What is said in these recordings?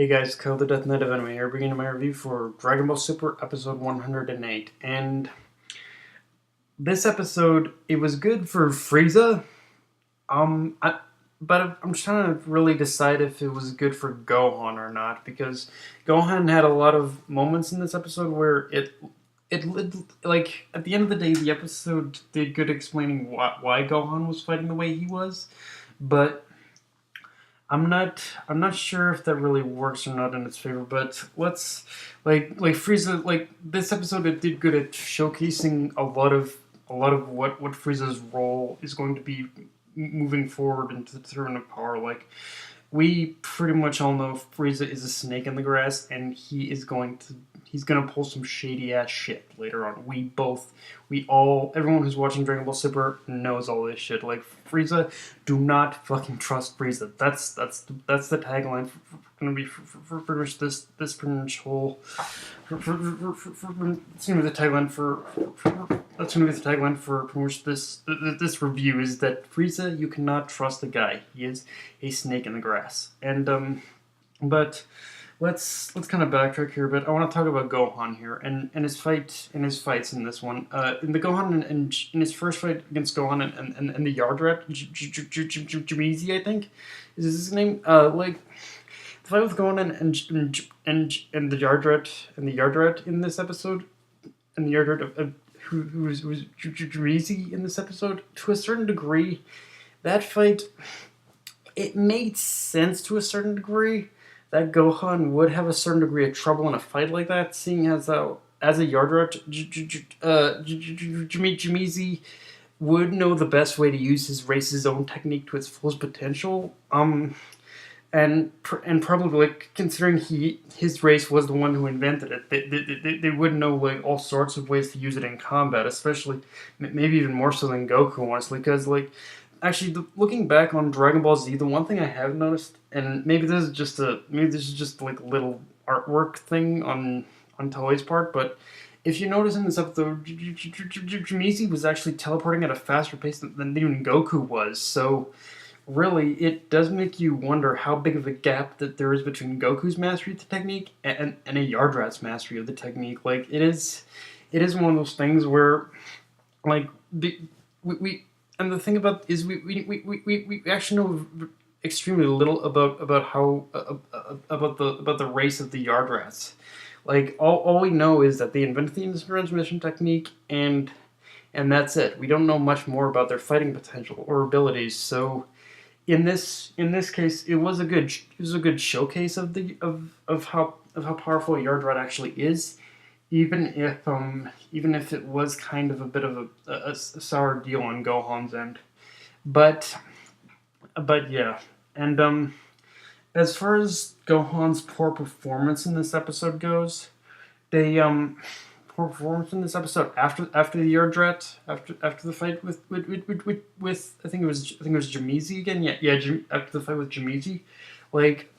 Hey guys, Kyle the Death Knight of Anime here, bringing my review for Dragon Ball Super episode 108. And this episode, it was good for Frieza, but I'm trying to really decide if it was good for Gohan or not, because Gohan had a lot of moments in this episode where like, at the end of the day, the episode did good explaining why Gohan was fighting the way he was, but I'm not sure if that really works or not in its favor, but let's like Frieza, like this episode it did good at showcasing a lot of what Frieza's role is going to be moving forward into the Tournament of Power. Like, we pretty much all know Frieza is a snake in the grass, and he's gonna pull some shady ass shit later on. Everyone who's watching Dragon Ball Super knows all this shit. Like, Frieza, do not fucking trust Frieza. That's the tagline gonna be for pretty much this pretty much whole. It's gonna be the tagline for. That's gonna be the tagline for pretty much this review is that Frieza, you cannot trust the guy. He is a snake in the grass. And but let's kind of backtrack here a bit. I want to talk about Gohan here and his fights in this one. In the Gohan and in his first fight against Gohan and the Yard Rat, Jimizi, I think, is his name. Like, the fight with Gohan and the Yard Rat in this episode, and the Yard Rat who was Jimizi in this episode, to a certain degree, that fight, it made sense to a certain degree that Gohan would have a certain degree of trouble in a fight like that, seeing as a Yard Rat, Jimizi would know the best way to use his race's own technique to its fullest potential. And probably, like, considering his race was the one who invented it, they would know, like, all sorts of ways to use it in combat, especially maybe even more so than Goku, honestly, because, like, actually, looking back on Dragon Ball Z, the one thing I have noticed, and maybe this is just like a little artwork thing on Toei's part, but if you notice in this episode, Jimizi was actually teleporting at a faster pace than even Goku was. So really, it does make you wonder how big of a gap that there is between Goku's mastery of the technique and a Yard Rat's mastery of the technique. Like, it is one of those things where, like, we and the thing about is we actually know extremely little about how about the race of the Yard Rats. Like, all we know is that they invented the instant transmission technique, and that's it. We don't know much more about their fighting potential or abilities. So in this case, it was a good showcase of how powerful Yard Rat actually is, even if it was kind of a bit of a sour deal on Gohan's end. But yeah, and as far as Gohan's poor performance in this episode goes, they poor performance in this episode after the Yard Rat, after the fight with I think it was Jimizi again. After the fight with Jimizi, like,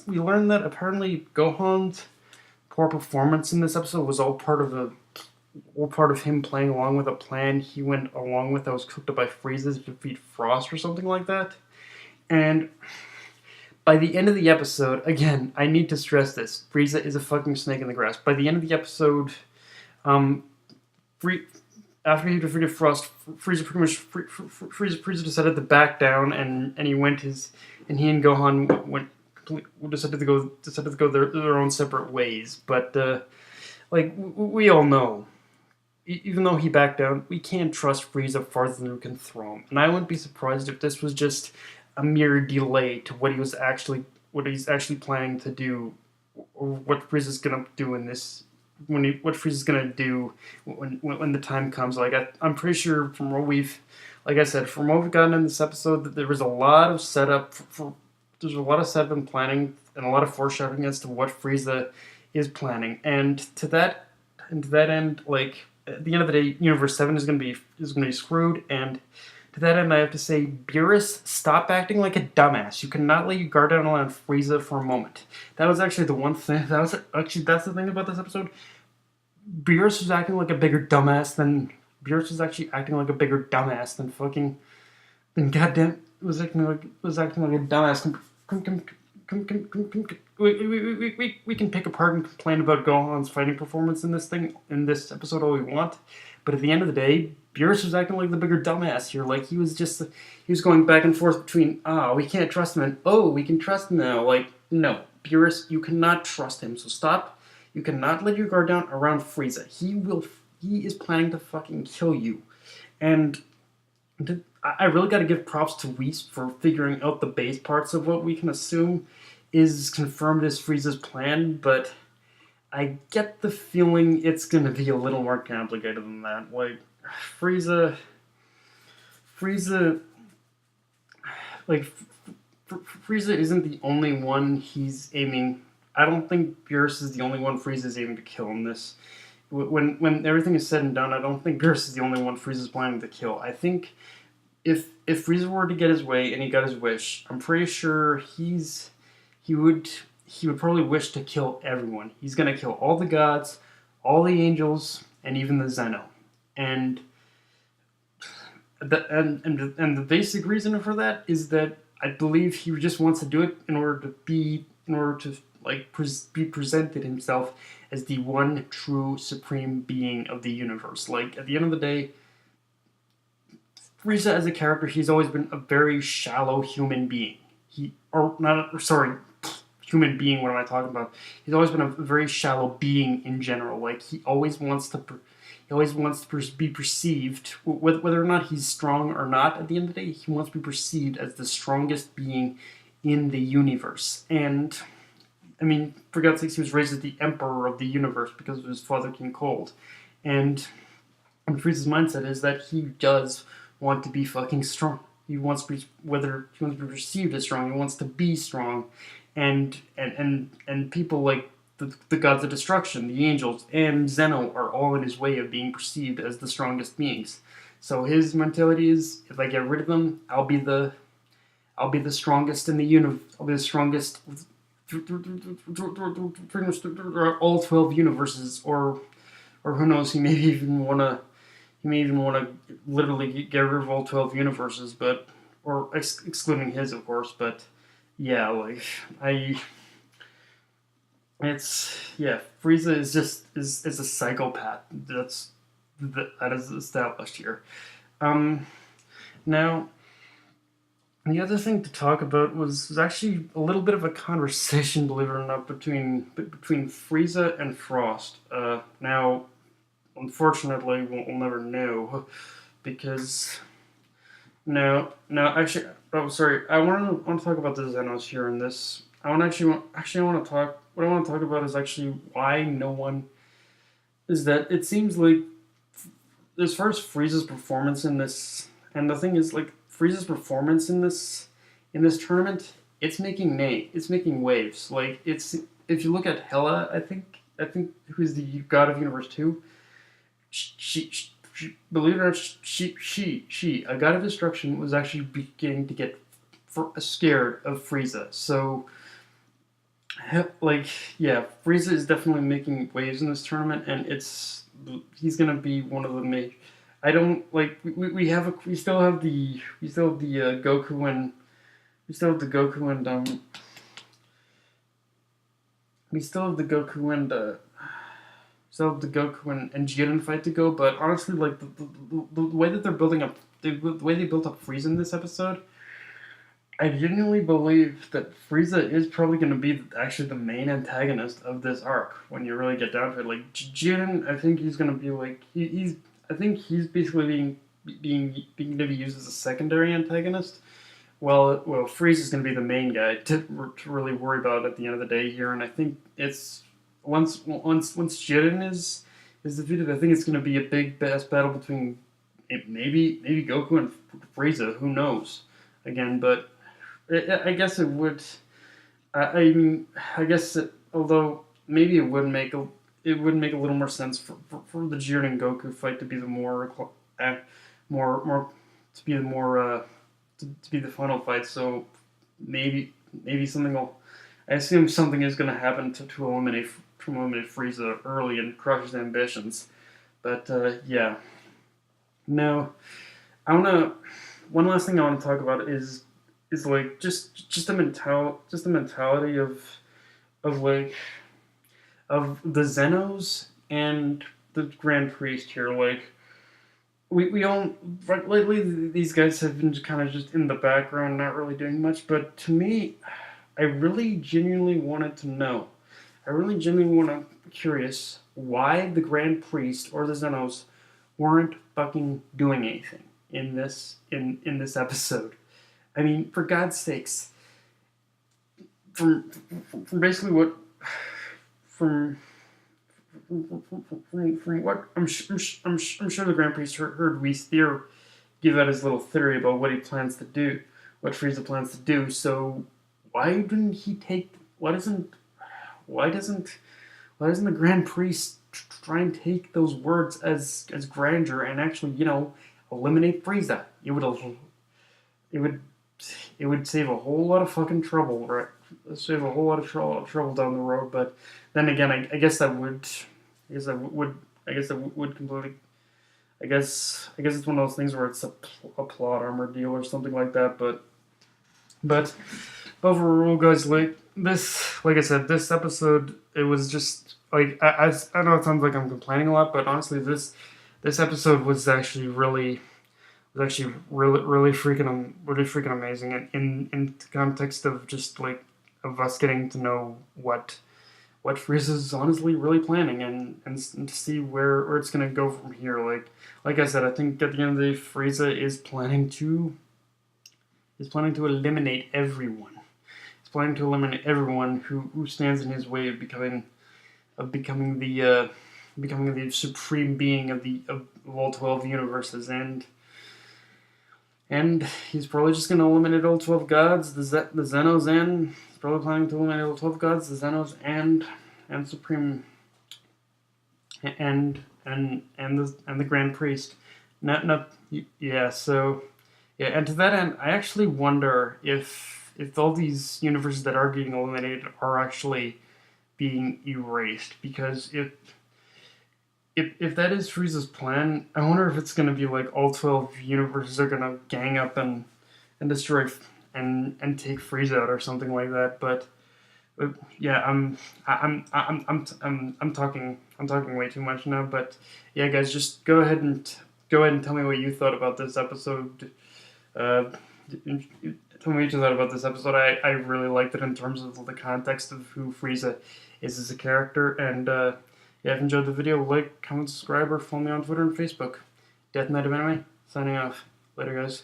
we learned that apparently Gohan's poor performance in this episode was all part of him playing along with a plan he went along with that was cooked up by Frieza to defeat Frost or something like that. And by the end of the episode, again, I need to stress this: Frieza is a fucking snake in the grass. By the end of the episode, after he defeated Frost, Frieza decided to back down, and he and Gohan decided to go their own separate ways. But like, we all know, even though he backed down, we can't trust Frieza farther than we can throw him. And I wouldn't be surprised if this was just a mere delay to what he's actually planning to do, or what Frieza's gonna do in this. What Frieza's gonna do when the time comes. Like, I'm pretty sure from what we've gotten in this episode, that there was a lot of setup there's a lot of setup and planning and a lot of foreshadowing as to what Frieza is planning. And to that end, like, at the end of the day, Universe 7 is gonna be screwed. And to that end, I have to say, Beerus, stop acting like a dumbass. You cannot let your guard down on Frieza for a moment. That was actually the one thing. That's the thing about this episode. Beerus was acting like a bigger dumbass than fucking. Than goddamn was acting like a dumbass we can pick apart and complain about Gohan's fighting performance in this episode all we want, but at the end of the day, Beerus was acting like the bigger dumbass here. Like he was going back and forth between we can't trust him and we can trust him now. Like no, Beerus, you cannot trust him. So stop. You cannot let your guard down around Frieza. He is planning to fucking kill you, and I really got to give props to Whis for figuring out the base parts of what we can assume is confirmed as Frieza's plan, but I get the feeling it's going to be a little more complicated than that. Like, Frieza, like, Frieza isn't the only one he's aiming. I don't think Beerus is the only one Frieza's aiming to kill in this. When everything is said and done, I don't think Beerus is the only one Frieza's planning to kill. I think if Frieza were to get his way and he got his wish, I'm pretty sure he would probably wish to kill everyone. He's gonna kill all the gods, all the angels, and even the Zeno. And the basic reason for that is that I believe he just wants to do it in order to be presented himself as the one true supreme being of the universe. Like at the end of the day, Frieza as a character, he's always been a very shallow human being. Human being. What am I talking about? He's always been a very shallow being in general. Like he always wants to be perceived, whether or not he's strong or not. At the end of the day, he wants to be perceived as the strongest being in the universe. And I mean, for God's sakes, he was raised as the emperor of the universe because of his father, King Cold. And Frieza's mindset is that he does want to be fucking strong. He wants to be perceived as strong. He wants to be strong, and people like the gods of destruction, the angels, and Zeno are all in his way of being perceived as the strongest beings. So his mentality is, if I get rid of them, I'll be the strongest in the universe. I'll be the strongest all 12 universes, or who knows? He may even want to literally get rid of all 12 universes, or excluding his, of course. But yeah, Frieza is a psychopath. That is established here. Now, the other thing to talk about was actually a little bit of a conversation, believe it or not, between Frieza and Frost. Now, unfortunately, we'll never know, because actually, sorry, I want to talk about the Zenos here in this. What I want to talk about is actually why no one is that it seems like as far as Frieza's performance in this, and the thing is like Frieza's performance in this tournament, it's making waves. Like it's, if you look at Hela, I think who's the god of Universe 2, she believe it or not, she a god of destruction was actually beginning to get scared of Frieza. So Frieza is definitely making waves in this tournament, and he's gonna be one of the major. I don't like we still have the Goku and we still have the Goku and Jiren fight to go, but honestly, like the way that they're building up, the way they built up Frieza in this episode, I genuinely believe that Frieza is probably going to be actually the main antagonist of this arc when you really get down to it. Like Jiren, I think he's going to be like I think he's basically being to be used as a secondary antagonist. Well, Frieza is going to be the main guy to really worry about at the end of the day here, and I think it's once Jiren is defeated, I think it's going to be a big battle between maybe Goku and Frieza. Who knows? Again, but I guess it would. I mean, I guess although maybe it would make a little more sense for the Jiren and Goku fight to be the to be the final fight. So maybe something will. I assume something is going to happen to eliminate Frieza early and crush his ambitions. But yeah. Now, one last thing I want to talk about is is like just the mentality of like of the Zenos and the Grand Priest here. Like we don't lately these guys have been kind of just in the background, not really doing much. But to me, I really genuinely wanted to know. I really genuinely curious why the Grand Priest or the Zenos weren't fucking doing anything in this episode. I mean, for God's sakes, from from basically what from from what I'm sure the Grand Priest heard Whis Theor give out his little theory about what he plans to do, what Frieza plans to do. So why didn't he take? Why doesn't the Grand Priest try and take those words as grandeur and actually eliminate Frieza? It would it would save a whole lot of fucking trouble, right? Save a whole lot of trouble down the road. But then again, I guess that would, I guess that would, I guess that would completely. I guess it's one of those things where it's a plot armor deal or something like that. But overall, guys, like I said, this episode, it was just like I know it sounds like I'm complaining a lot, but honestly, this episode was actually really freaking amazing in context of just like of us getting to know what Frieza's honestly really planning and to see where it's gonna go from here. Like I said, I think at the end of the day, Frieza is planning to eliminate everyone. He's planning to eliminate everyone who stands in his way of becoming the supreme being of all 12 universes. And he's probably just going to eliminate all 12 gods, the Zenos, and he's probably planning to eliminate all 12 gods, the Zenos, and Supreme, and the Grand Priest. Yeah. So yeah, and to that end, I actually wonder if all these universes that are getting eliminated are actually being erased, because if that is Frieza's plan, I wonder if it's going to be like all 12 universes are going to gang up and destroy and take Frieza out or something like that. But yeah, I'm talking way too much now. But yeah, guys, just go ahead and tell me what you thought about this episode. Uh, Tell me what you thought about this episode. I really liked it in terms of the context of who Frieza is as a character. And yeah, if you enjoyed the video, like, comment, subscribe, or follow me on Twitter and Facebook. Death Knight of Anime, signing off. Later, guys.